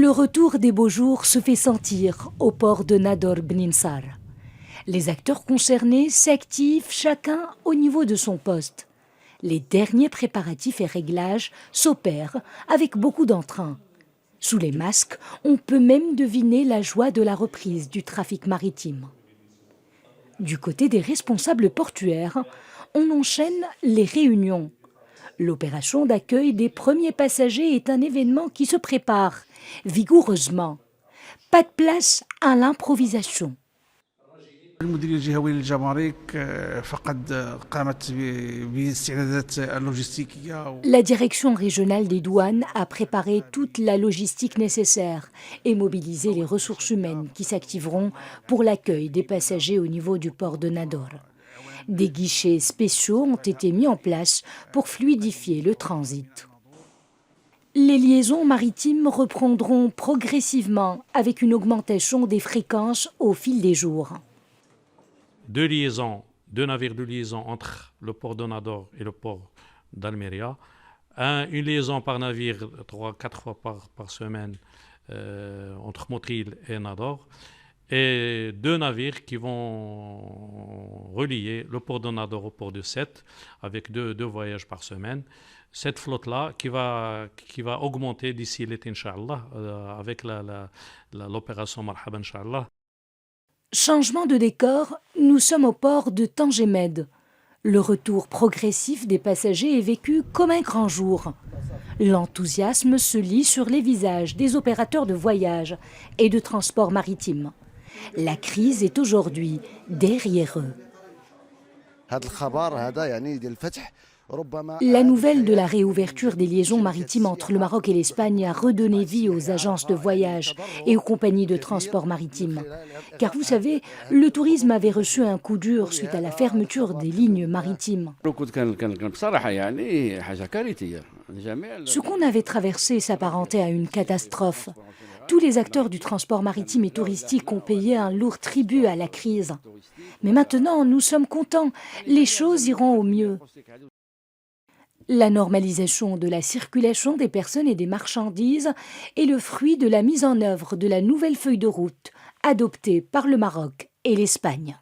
Le retour des beaux jours se fait sentir au port de Nador Bninsar. Les acteurs concernés s'activent chacun au niveau de son poste. Les derniers préparatifs et réglages s'opèrent avec beaucoup d'entrain. Sous les masques, on peut même deviner la joie de la reprise du trafic maritime. Du côté des responsables portuaires, on enchaîne les réunions. L'opération d'accueil des premiers passagers est un événement qui se prépare vigoureusement. Pas de place à l'improvisation. المديرية الجهوية للجمارك فقد قامت باستعدادات اللوجستيكية. La direction régionale des douanes a préparé toute la logistique nécessaire et mobilisé les ressources humaines qui s'activeront pour l'accueil des passagers au niveau du port de Nador. Des guichets spéciaux ont été mis en place pour fluidifier le transit. Les liaisons maritimes reprendront progressivement avec une augmentation des fréquences au fil des jours. Deux navires de liaison entre le port de Nador et le port d'Almeria. Une liaison par navire 3-4 fois par semaine entre Motril et Nador. Et 2 navires qui vont relier le port de Nador au port de Sète avec deux voyages par semaine. Cette flotte-là qui va augmenter d'ici l'été, Inch'Allah, avec l'opération Marhaba, Inch'Allah. Changement de décor, nous sommes au port de Tangemed. Le retour progressif des passagers est vécu comme un grand jour. L'enthousiasme se lit sur les visages des opérateurs de voyage et de transport maritime. La crise est aujourd'hui derrière eux. La nouvelle de la réouverture des liaisons maritimes entre le Maroc et l'Espagne a redonné vie aux agences de voyage et aux compagnies de transport maritime. Car vous savez, le tourisme avait reçu un coup dur suite à la fermeture des lignes maritimes. Ce qu'on avait traversé s'apparentait à une catastrophe. Tous les acteurs du transport maritime et touristique ont payé un lourd tribut à la crise. Mais maintenant, nous sommes contents, les choses iront au mieux. La normalisation de la circulation des personnes et des marchandises est le fruit de la mise en œuvre de la nouvelle feuille de route adoptée par le Maroc et l'Espagne.